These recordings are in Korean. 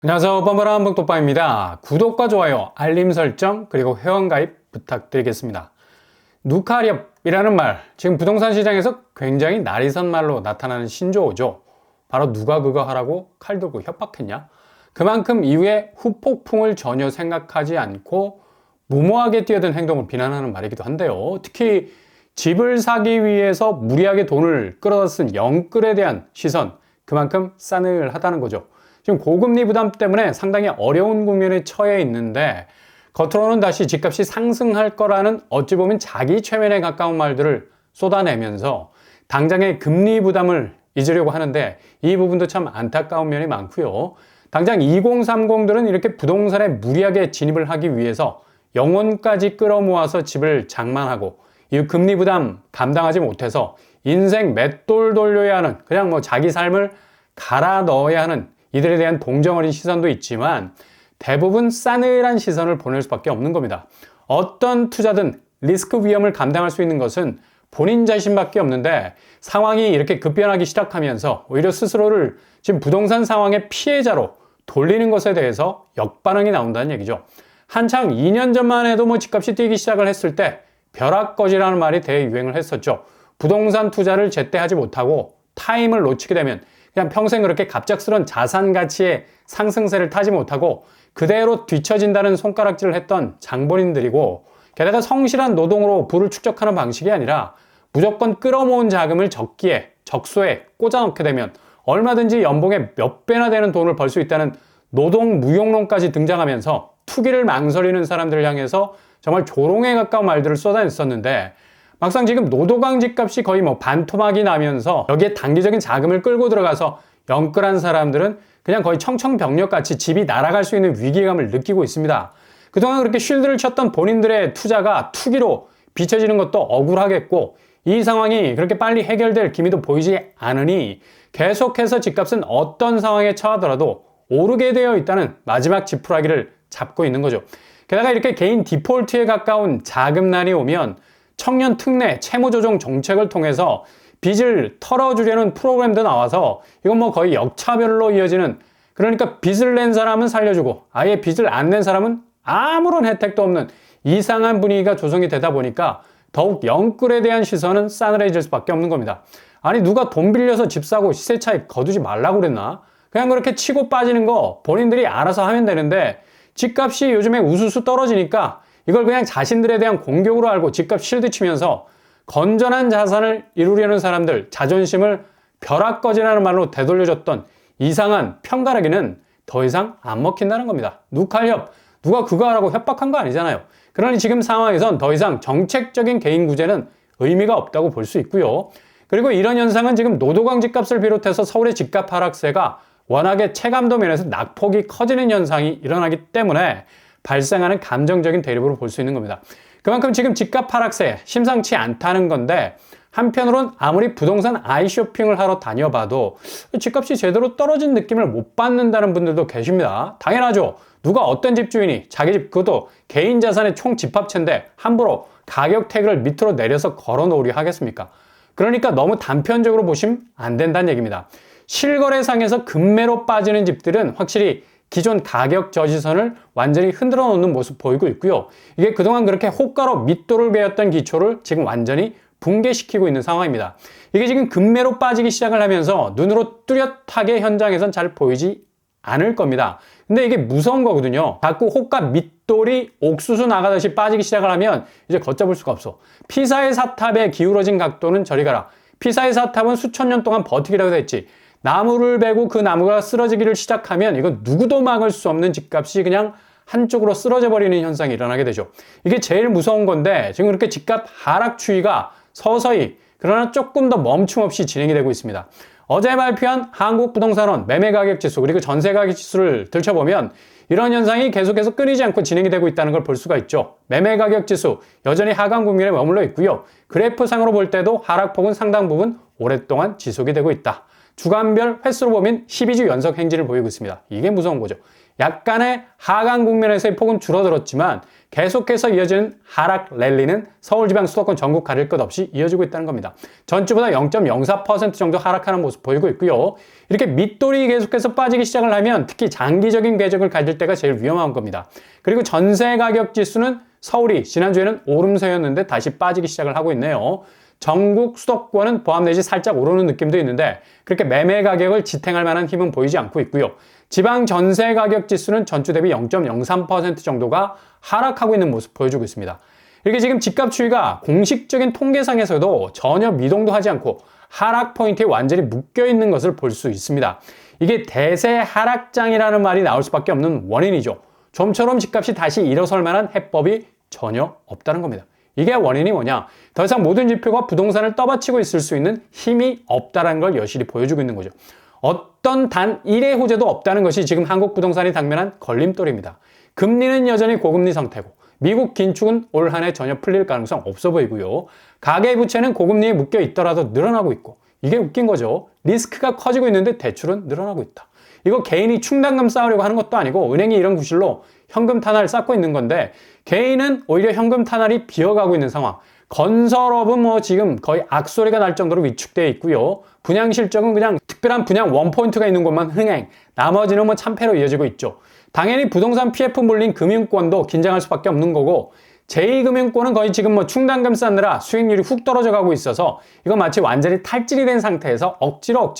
안녕하세요. 뻔뻔한 봉톡방입니다. 구독과 좋아요, 알림 설정, 그리고 회원가입 부탁드리겠습니다. 누카렵이라는 말, 지금 부동산 시장에서 굉장히 날이 선 말로 나타나는 신조어죠. 바로 누가 그거 하라고 칼 들고 협박했냐? 그만큼 이후에 후폭풍을 전혀 생각하지 않고 무모하게 뛰어든 행동을 비난하는 말이기도 한데요. 특히 집을 사기 위해서 무리하게 돈을 끌어다 쓴 영끌에 대한 시선, 그만큼 싸늘하다는 거죠. 지금 고금리 부담 때문에 상당히 어려운 국면에 처해 있는데 겉으로는 다시 집값이 상승할 거라는 어찌 보면 자기 최면에 가까운 말들을 쏟아내면서 당장의 금리 부담을 잊으려고 하는데 이 부분도 참 안타까운 면이 많고요. 당장 2030들은 이렇게 부동산에 무리하게 진입을 하기 위해서 영혼까지 끌어모아서 집을 장만하고 이 금리 부담 감당하지 못해서 인생 맷돌 돌려야 하는 그냥 자기 삶을 갈아 넣어야 하는 이들에 대한 동정 어린 시선도 있지만 대부분 싸늘한 시선을 보낼 수밖에 없는 겁니다. 어떤 투자든 리스크 위험을 감당할 수 있는 것은 본인 자신밖에 없는데 상황이 이렇게 급변하기 시작하면서 오히려 스스로를 지금 부동산 상황의 피해자로 돌리는 것에 대해서 역반응이 나온다는 얘기죠. 한창 2년 전만 해도 집값이 뛰기 시작을 했을 때 벼락거지라는 말이 대유행을 했었죠. 부동산 투자를 제때 하지 못하고 타임을 놓치게 되면 그냥 평생 그렇게 갑작스런 자산 가치의 상승세를 타지 못하고 그대로 뒤처진다는 손가락질을 했던 장본인들이고, 게다가 성실한 노동으로 부를 축적하는 방식이 아니라 무조건 끌어모은 자금을 적기에 적소에 꽂아넣게 되면 얼마든지 연봉의 몇 배나 되는 돈을 벌 수 있다는 노동 무용론까지 등장하면서 투기를 망설이는 사람들을 향해서 정말 조롱에 가까운 말들을 쏟아냈었는데, 막상 지금 노도강 집값이 거의 반토막이 나면서 여기에 단기적인 자금을 끌고 들어가서 영끌한 사람들은 그냥 거의 청천벽력같이 집이 날아갈 수 있는 위기감을 느끼고 있습니다. 그동안 그렇게 쉴드를 쳤던 본인들의 투자가 투기로 비춰지는 것도 억울하겠고, 이 상황이 그렇게 빨리 해결될 기미도 보이지 않으니 계속해서 집값은 어떤 상황에 처하더라도 오르게 되어 있다는 마지막 지푸라기를 잡고 있는 거죠. 게다가 이렇게 개인 디폴트에 가까운 자금난이 오면 청년 특례 채무조정 정책을 통해서 빚을 털어주려는 프로그램도 나와서 이건 거의 역차별로 이어지는, 그러니까 빚을 낸 사람은 살려주고 아예 빚을 안 낸 사람은 아무런 혜택도 없는 이상한 분위기가 조성이 되다 보니까 더욱 영끌에 대한 시선은 싸늘해질 수밖에 없는 겁니다. 아니 누가 돈 빌려서 집 사고 시세 차익 거두지 말라고 그랬나? 그냥 그렇게 치고 빠지는 거 본인들이 알아서 하면 되는데 집값이 요즘에 우수수 떨어지니까 이걸 그냥 자신들에 대한 공격으로 알고 집값 실드 치면서 건전한 자산을 이루려는 사람들 자존심을 벼락거지라는 말로 되돌려줬던 이상한 편가르기는 더 이상 안 먹힌다는 겁니다. 누칼협, 누가 그거 하라고 협박한 거 아니잖아요. 그러니 지금 상황에선 더 이상 정책적인 개인 구제는 의미가 없다고 볼 수 있고요. 그리고 이런 현상은 지금 노도강 집값을 비롯해서 서울의 집값 하락세가 워낙에 체감도 면에서 낙폭이 커지는 현상이 일어나기 때문에 발생하는 감정적인 대립으로 볼 수 있는 겁니다. 그만큼 지금 집값 하락세 심상치 않다는 건데, 한편으론 아무리 부동산 아이쇼핑을 하러 다녀봐도 집값이 제대로 떨어진 느낌을 못 받는다는 분들도 계십니다. 당연하죠. 누가 어떤 집주인이 자기 집, 그것도 개인 자산의 총 집합체인데 함부로 가격 태그를 밑으로 내려서 걸어 놓으려 하겠습니까? 그러니까 너무 단편적으로 보시면 안 된다는 얘기입니다. 실거래상에서 급매로 빠지는 집들은 확실히 기존 가격 저지선을 완전히 흔들어 놓는 모습 보이고 있고요. 이게 그동안 그렇게 호가로 밑돌을 베었던 기초를 지금 완전히 붕괴시키고 있는 상황입니다. 이게 지금 급매로 빠지기 시작을 하면서 눈으로 뚜렷하게 현장에선 잘 보이지 않을 겁니다. 근데 이게 무서운 거거든요. 자꾸 호가 밑돌이 옥수수 나가듯이 빠지기 시작을 하면 이제 걷잡을 수가 없어. 피사의 사탑에 기울어진 각도는 저리 가라. 피사의 사탑은 수천 년 동안 버티기라고 했지. 나무를 베고 그 나무가 쓰러지기를 시작하면 이건 누구도 막을 수 없는 집값이 그냥 한쪽으로 쓰러져 버리는 현상이 일어나게 되죠. 이게 제일 무서운 건데 지금 그렇게 집값 하락 추이가 서서히 그러나 조금 더 멈춤 없이 진행이 되고 있습니다. 어제 발표한 한국부동산원 매매가격지수 그리고 전세가격지수를 들춰보면 이런 현상이 계속해서 끊이지 않고 진행이 되고 있다는 걸 볼 수가 있죠. 매매가격지수 여전히 하강 국면에 머물러 있고요. 그래프상으로 볼 때도 하락폭은 상당 부분 오랫동안 지속이 되고 있다. 주간별 횟수로 보면 12주 연속 행진을 보이고 있습니다. 이게 무서운 거죠. 약간의 하강 국면에서의 폭은 줄어들었지만 계속해서 이어지는 하락 랠리는 서울지방 수도권 전국 가릴 것 없이 이어지고 있다는 겁니다. 전주보다 0.04% 정도 하락하는 모습 보이고 있고요. 이렇게 밑돌이 계속해서 빠지기 시작을 하면 특히 장기적인 궤적을 가질 때가 제일 위험한 겁니다. 그리고 전세 가격 지수는 서울이 지난주에는 오름세였는데 다시 빠지기 시작을 하고 있네요. 전국 수도권은 보합 내지 살짝 오르는 느낌도 있는데 그렇게 매매 가격을 지탱할 만한 힘은 보이지 않고 있고요. 지방 전세 가격 지수는 전주 대비 0.03% 정도가 하락하고 있는 모습 보여주고 있습니다. 이렇게 지금 집값 추이가 공식적인 통계상에서도 전혀 미동도 하지 않고 하락 포인트에 완전히 묶여 있는 것을 볼 수 있습니다. 이게 대세 하락장이라는 말이 나올 수밖에 없는 원인이죠. 좀처럼 집값이 다시 일어설 만한 해법이 전혀 없다는 겁니다. 이게 원인이 뭐냐? 더 이상 모든 지표가 부동산을 떠받치고 있을 수 있는 힘이 없다는 걸 여실히 보여주고 있는 거죠. 어떤 단 1의 호재도 없다는 것이 지금 한국 부동산이 당면한 걸림돌입니다. 금리는 여전히 고금리 상태고 미국 긴축은 올 한 해 전혀 풀릴 가능성 없어 보이고요. 가계부채는 고금리에 묶여 있더라도 늘어나고 있고 이게 웃긴 거죠. 리스크가 커지고 있는데 대출은 늘어나고 있다. 이거 개인이 충당금 쌓으려고 하는 것도 아니고 은행이 이런 구실로 현금 탄화를 쌓고 있는 건데 개인은 오히려 현금 탄화를 비어가고 있는 상황. 건설업은 뭐 지금 거의 악소리가 날 정도로 위축되어 있고요. 분양 실적은 그냥 특별한 분양 원포인트가 있는 곳만 흥행, 나머지는 뭐 참패로 이어지고 있죠. 당연히 부동산 PF 몰린 금융권도 긴장할 수밖에 없는 거고 제2금융권은 거의 지금 뭐 충당금 쌓느라 수익률이 훅 떨어져 가고 있어서 이거 마치 완전히 탈진이 된 상태에서 억지로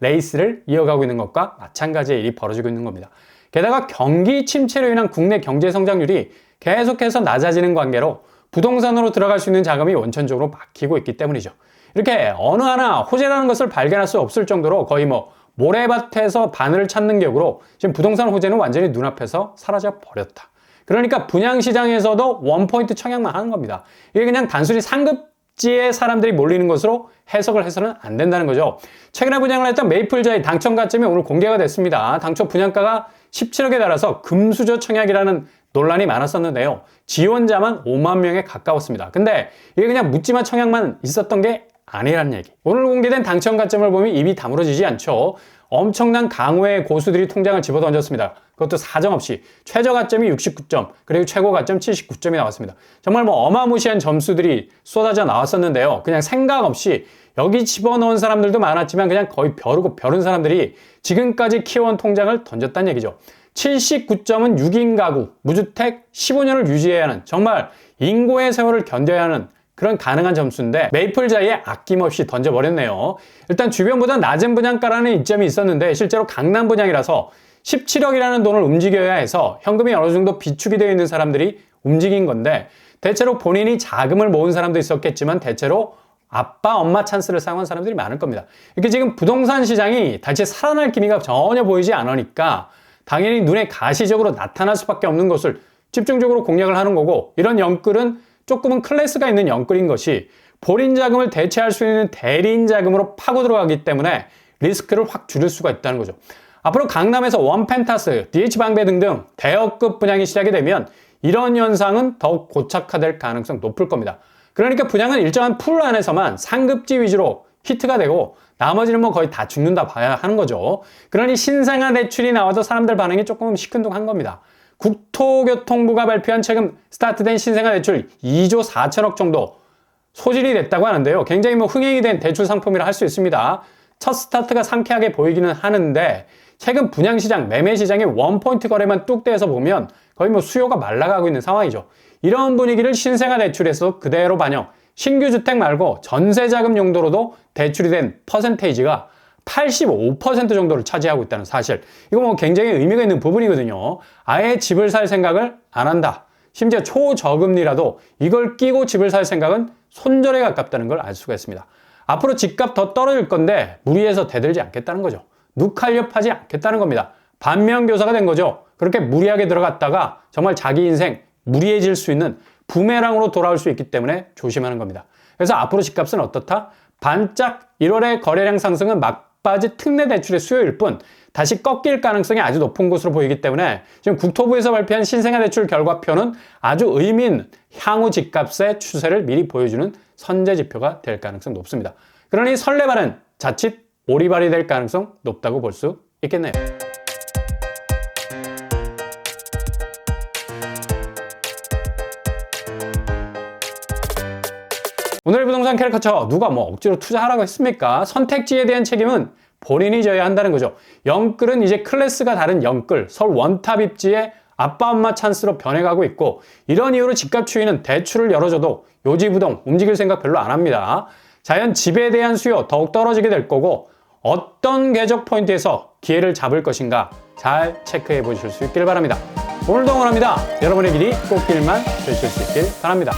레이스를 이어가고 있는 것과 마찬가지의 일이 벌어지고 있는 겁니다. 게다가 경기 침체로 인한 국내 경제 성장률이 계속해서 낮아지는 관계로 부동산으로 들어갈 수 있는 자금이 원천적으로 막히고 있기 때문이죠. 이렇게 어느 하나 호재라는 것을 발견할 수 없을 정도로 거의 뭐 모래밭에서 바늘을 찾는 격으로 지금 부동산 호재는 완전히 눈앞에서 사라져 버렸다. 그러니까 분양시장에서도 원포인트 청약만 하는 겁니다. 이게 그냥 단순히 상급지에 사람들이 몰리는 것으로 해석을 해서는 안 된다는 거죠. 최근에 분양을 했던 메이플자의 당첨 가점이 오늘 공개가 됐습니다. 당초 분양가가 17억에 달아서 금수저 청약이라는 논란이 많았었는데요. 지원자만 5만 명에 가까웠습니다. 근데 이게 그냥 묻지마 청약만 있었던 게 아니라는 얘기. 오늘 공개된 당첨 가점을 보면 입이 다물어지지 않죠. 엄청난 강호의 고수들이 통장을 집어던졌습니다. 그것도 사정없이 최저 가점이 69점, 그리고 최고 가점 79점이 나왔습니다. 정말 뭐 어마무시한 점수들이 쏟아져 나왔었는데요. 그냥 생각 없이 여기 집어넣은 사람들도 많았지만 그냥 거의 벼르고 벼른 사람들이 지금까지 키워온 통장을 던졌다는 얘기죠. 79점은 6인 가구, 무주택 15년을 유지해야 하는 정말 인고의 세월을 견뎌야 하는 그런 가능한 점수인데 메이플자이에 아낌없이 던져버렸네요. 일단 주변보다 낮은 분양가라는 이점이 있었는데 실제로 강남 분양이라서 17억이라는 돈을 움직여야 해서 현금이 어느 정도 비축이 되어 있는 사람들이 움직인 건데 대체로 본인이 자금을 모은 사람도 있었겠지만 대체로 아빠, 엄마 찬스를 사용한 사람들이 많을 겁니다. 이렇게 지금 부동산 시장이 다시 살아날 기미가 전혀 보이지 않으니까 당연히 눈에 가시적으로 나타날 수밖에 없는 것을 집중적으로 공략을 하는 거고 이런 영끌은 조금은 클래스가 있는 영끌인 것이 본인 자금을 대체할 수 있는 대리인 자금으로 파고 들어가기 때문에 리스크를 확 줄일 수가 있다는 거죠. 앞으로 강남에서 원펜타스, DH방배 등등 대여급 분양이 시작이 되면 이런 현상은 더욱 고착화될 가능성 높을 겁니다. 그러니까 분양은 일정한 풀 안에서만 상급지 위주로 히트가 되고 나머지는 뭐 거의 다 죽는다 봐야 하는 거죠. 그러니 신생아 대출이 나와도 사람들 반응이 조금 시큰둥한 겁니다. 국토교통부가 발표한 최근 스타트된 신생아 대출 2조 4천억 정도 소진이 됐다고 하는데요. 굉장히 뭐 흥행이 된 대출 상품이라 할 수 있습니다. 첫 스타트가 상쾌하게 보이기는 하는데 최근 분양시장, 매매시장의 원포인트 거래만 뚝대에서 보면 거의 뭐 수요가 말라가고 있는 상황이죠. 이런 분위기를 신생아 대출에서 그대로 반영, 신규 주택 말고 전세자금 용도로도 대출이 된 퍼센테이지가 85% 정도를 차지하고 있다는 사실. 이거 뭐 굉장히 의미가 있는 부분이거든요. 아예 집을 살 생각을 안 한다. 심지어 초저금리라도 이걸 끼고 집을 살 생각은 손절에 가깝다는 걸 알 수가 있습니다. 앞으로 집값 더 떨어질 건데 무리해서 대들지 않겠다는 거죠. 눅할렵하지 않겠다는 겁니다. 반면교사가 된 거죠. 그렇게 무리하게 들어갔다가 정말 자기 인생 무리해질 수 있는 부메랑으로 돌아올 수 있기 때문에 조심하는 겁니다. 그래서 앞으로 집값은 어떻다? 반짝 1월의 거래량 상승은 막바지 특례 대출의 수요일 뿐 다시 꺾일 가능성이 아주 높은 것으로 보이기 때문에 지금 국토부에서 발표한 신생아 대출 결과표는 아주 의미 있는 향후 집값의 추세를 미리 보여주는 선제 지표가 될 가능성이 높습니다. 그러니 설레발은 자칫 오리발이 될 가능성 높다고 볼 수 있겠네요. 부동산 캐리커처 누가 뭐 억지로 투자하라고 했습니까? 선택지에 대한 책임은 본인이 져야 한다는 거죠. 영끌은 이제 클래스가 다른 영끌, 서울 원탑 입지의 아빠 엄마 찬스로 변해가고 있고, 이런 이유로 집값 추이는 대출을 열어줘도 요지부동 움직일 생각 별로 안 합니다. 자연 집에 대한 수요 더욱 떨어지게 될 거고, 어떤 궤적 포인트에서 기회를 잡을 것인가 잘 체크해 보실 수 있길 바랍니다. 오늘도 응원합니다. 여러분의 길이 꽃길만 되실 수 있길 바랍니다.